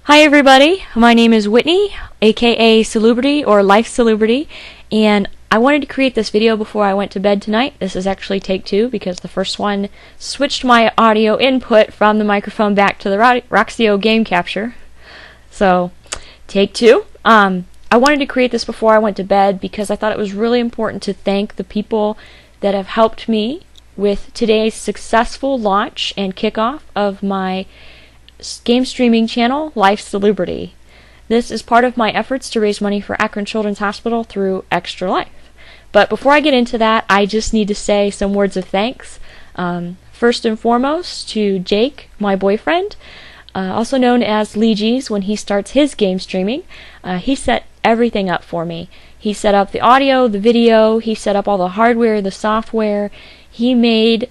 Hi everybody, my name is Whitney, aka Salubrity or LifeSalubrity, and I wanted to create this video before I went to bed tonight. This is actually take two because the first one switched my audio input from the microphone back to the Roxio game capture. So, take two. I wanted to create this before I went to bed because I thought it was really important to thank the people that have helped me with today's successful launch and kickoff of my game streaming channel, LifeSalubrity. This is part of my efforts to raise money for Akron Children's Hospital through Extra Life. But before I get into that, I just need to say some words of thanks. First and foremost to Jake, my boyfriend, also known as Leegees when he starts his game streaming. He set everything up for me. He set up the audio, the video, he set up all the hardware, the software. He made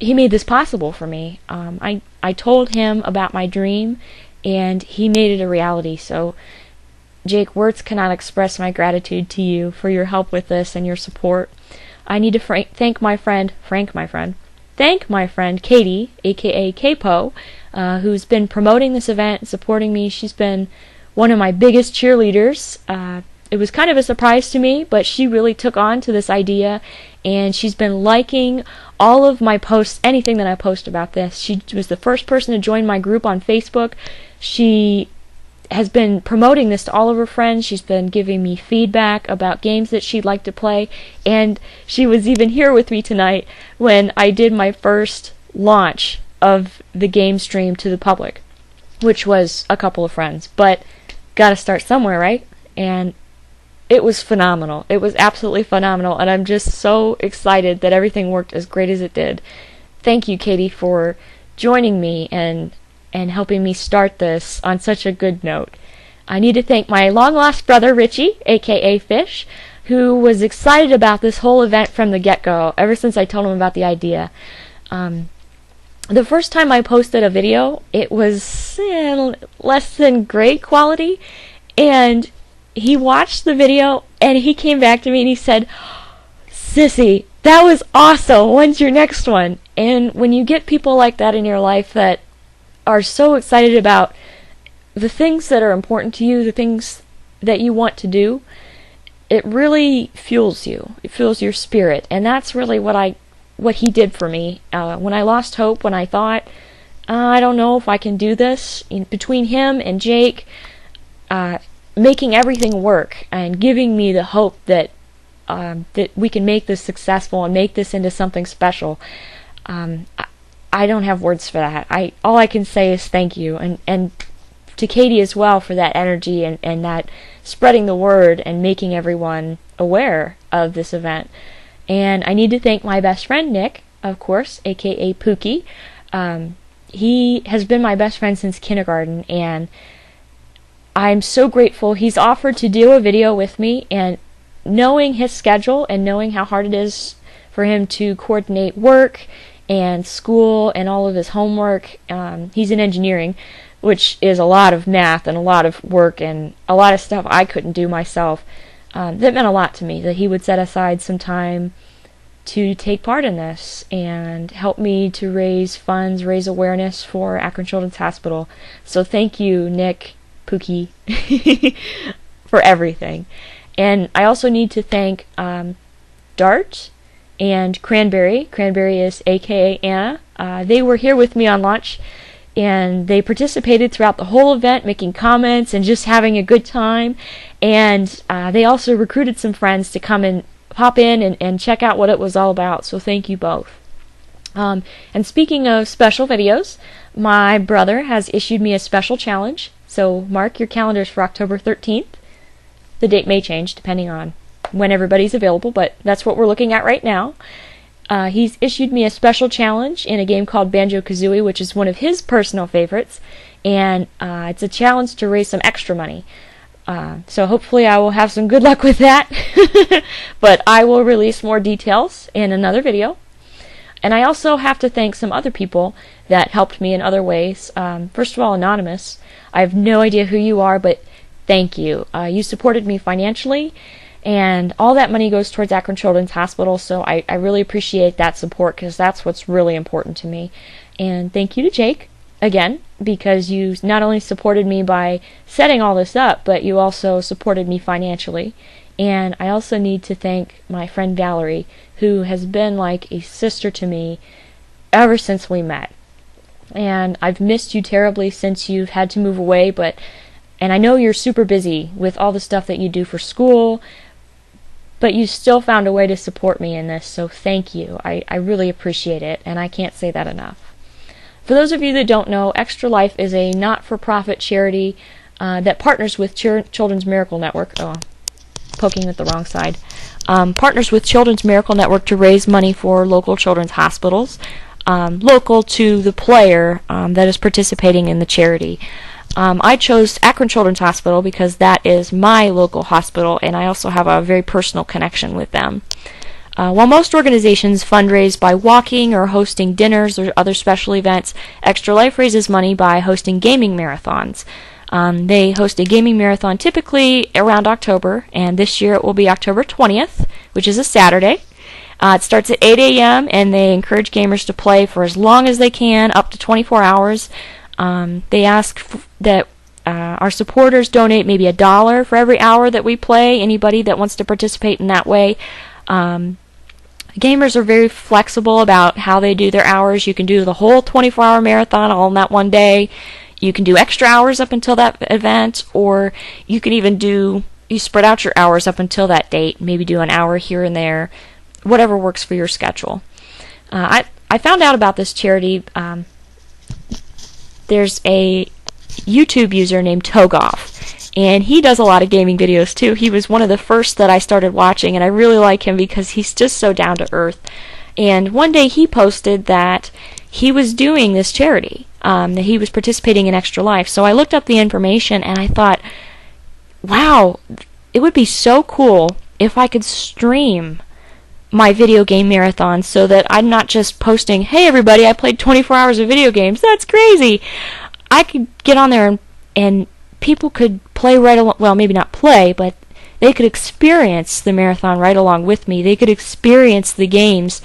this possible for me. I told him about my dream, and he made it a reality. So, Jake, words cannot express my gratitude to you for your help with this and your support. I need to thank my friend Katie, aka Capo, who's been promoting this event and supporting me. She's been one of my biggest cheerleaders. It was kind of a surprise to me, but she really took on to this idea, and she's been liking all of my posts, anything that I post about this. She was the first person to join my group on Facebook. She has been promoting this to all of her friends. She's been giving me feedback about games that she'd like to play, and she was even here with me tonight when I did my first launch of the game stream to the public, which was a couple of friends. But gotta start somewhere, right? And it was phenomenal. It was absolutely phenomenal, and I'm just so excited that everything worked as great as it did. Thank you, Katie, for joining me and helping me start this on such a good note. I need to thank my long-lost brother, Richie, aka Fish, who was excited about this whole event from the get-go, ever since I told him about the idea. The first time I posted a video, it was less than great quality, and he watched the video and he came back to me and he said, "Sissy, that was awesome. When's your next one?" And when you get people like that in your life that are so excited about the things that are important to you, the things that you want to do, it really fuels you. It fuels your spirit. And that's really what he did for me. When I lost hope, when I thought, I don't know if I can do this, between him and Jake, making everything work and giving me the hope that that we can make this successful and make this into something special. I don't have words for that. All I can say is thank you, and to Katie as well for that energy and that spreading the word and making everyone aware of this event. And I need to thank my best friend Nick, of course, aka Pookie. He has been my best friend since kindergarten, and I'm so grateful he's offered to do a video with me, and knowing his schedule and knowing how hard it is for him to coordinate work and school and all of his homework. He's in engineering, which is a lot of math and a lot of work and a lot of stuff I couldn't do myself. That meant a lot to me that he would set aside some time to take part in this and help me to raise funds, raise awareness for Akron Children's Hospital. So thank you, Nick, Pookie, for everything. And I also need to thank Dart and Cranberry. Cranberry is aka Anna. They were here with me on launch, and they participated throughout the whole event, making comments and just having a good time. And they also recruited some friends to come and pop in and check out what it was all about. So thank you both. And speaking of special videos, my brother has issued me a special challenge. So mark your calendars for October 13th. The date may change depending on when everybody's available, but that's what we're looking at right now. He's issued me a special challenge in a game called Banjo-Kazooie, which is one of his personal favorites, and it's a challenge to raise some extra money. So hopefully I will have some good luck with that, but I will release more details in another video. And I also have to thank some other people that helped me in other ways. First of all, Anonymous. I have no idea who you are, but thank you. You supported me financially, and all that money goes towards Akron Children's Hospital, so I really appreciate that support because that's what's really important to me. And thank you to Jake again, because you not only supported me by setting all this up, but you also supported me financially. And I also need to thank my friend Valerie, who has been like a sister to me ever since we met. And I've missed you terribly since you've had to move away, and I know you're super busy with all the stuff that you do for school, but you still found a way to support me in this, so thank you. I really appreciate it, and I can't say that enough. For those of you that don't know, Extra Life is a not-for-profit charity that partners with Children's Miracle Network. Oh, I'm poking at the wrong side. Partners with Children's Miracle Network to raise money for local children's hospitals, local to the player that is participating in the charity. I chose Akron Children's Hospital because that is my local hospital, and I also have a very personal connection with them. While most organizations fundraise by walking or hosting dinners or other special events, Extra Life raises money by hosting gaming marathons. They host a gaming marathon typically around October, and this year it will be October 20th, which is a Saturday. It starts at 8 a.m., and they encourage gamers to play for as long as they can, up to 24 hours. They ask that our supporters donate maybe $1 for every hour that we play, anybody that wants to participate in that way. Gamers are very flexible about how they do their hours. You can do the whole 24-hour marathon all in that one day. You can do extra hours up until that event, or you can even you spread out your hours up until that date, maybe do an hour here and there, whatever works for your schedule. I found out about this charity. There's a YouTube user named Toegoff, and he does a lot of gaming videos too. He was one of the first that I started watching, and I really like him because he's just so down to earth. And one day he posted that he was doing this charity, that he was participating in Extra Life. So I looked up the information, and I thought, wow, it would be so cool if I could stream my video game marathon so that I'm not just posting, hey everybody, I played 24 hours of video games. That's crazy. I could get on there and people could play right along, well, maybe not play, but they could experience the marathon right along with me. They could experience the games.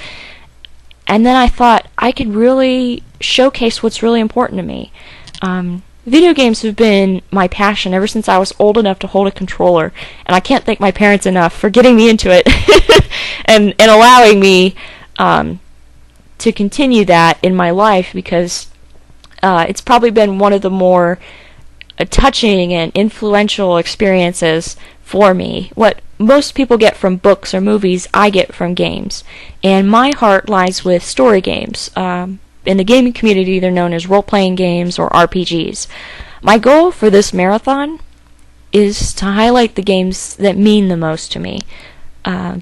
And then I thought I could really showcase what's really important to me. Video games have been my passion ever since I was old enough to hold a controller, and I can't thank my parents enough for getting me into it and allowing me to continue that in my life, because it's probably been one of the more touching and influential experiences for me. What most people get from books or movies, I get from games, and my heart lies with story games. In the gaming community, they're known as role-playing games or RPGs. My goal for this marathon is to highlight the games that mean the most to me.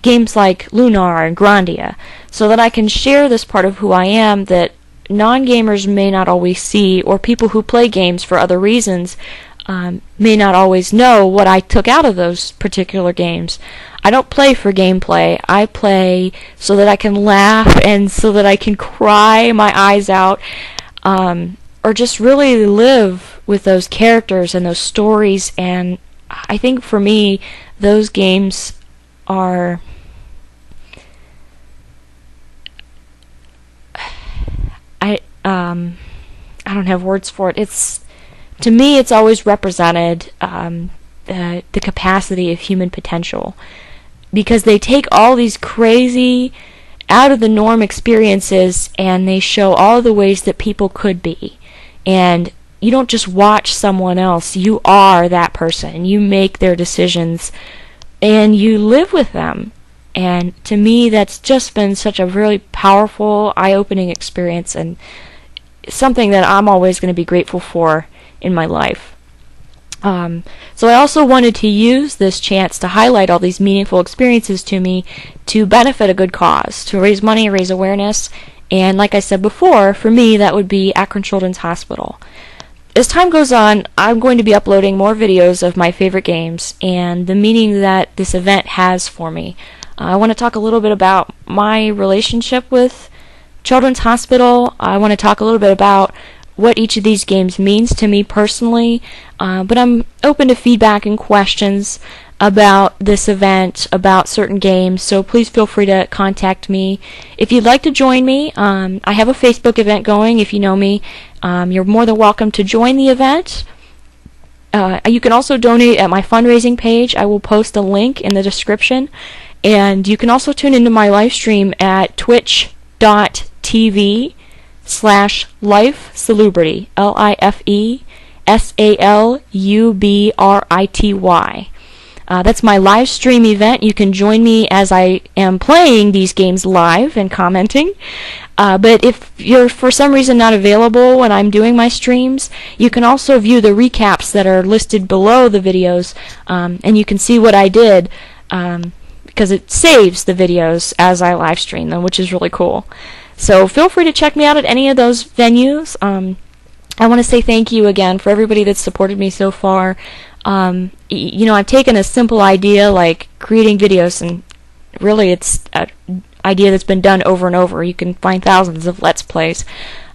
Games like Lunar and Grandia, so that I can share this part of who I am that non-gamers may not always see, or people who play games for other reasons may not always know what I took out of those particular games. I don't play for gameplay. I play so that I can laugh and so that I can cry my eyes out, or just really live with those characters and those stories. And I think for me, those games are I don't have words for it. To me, it's always represented the capacity of human potential, because they take all these crazy, out of the norm experiences and they show all the ways that people could be. And you don't just watch someone else, you are that person. You make their decisions and you live with them. And to me, that's just been such a really powerful, eye-opening experience, and something that I'm always going to be grateful for in my life. So I also wanted to use this chance to highlight all these meaningful experiences to me to benefit a good cause, to raise money, raise awareness, and like I said before, for me that would be Akron Children's Hospital. As time goes on, I'm going to be uploading more videos of my favorite games and the meaning that this event has for me. I want to talk a little bit about my relationship with Children's Hospital. I want to talk a little bit about what each of these games means to me personally, but I'm open to feedback and questions about this event, about certain games, so please feel free to contact me. If you'd like to join me, I have a Facebook event going, if you know me. You're more than welcome to join the event. You can also donate at my fundraising page. I will post a link in the description. And you can also tune into my live stream at twitch.tv/LifeSalubrity, LifeSalubrity. That's my live stream event. You can join me as I am playing these games live and commenting. But if you're for some reason not available when I'm doing my streams, you can also view the recaps that are listed below the videos, and you can see what I did, because it saves the videos as I live stream them, which is really cool. So feel free to check me out at any of those venues. I want to say thank you again for everybody that's supported me so far. I've taken a simple idea like creating videos, and really it's an idea that's been done over and over. You can find thousands of Let's Plays.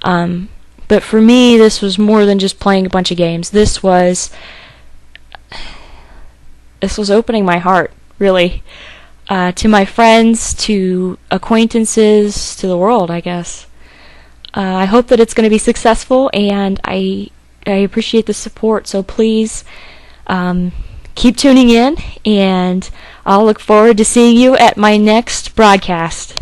But for me, this was more than just playing a bunch of games. This was opening my heart, really, to my friends, to acquaintances, to the world, I guess. I hope that it's going to be successful, and I appreciate the support, so please keep tuning in, and I'll look forward to seeing you at my next broadcast.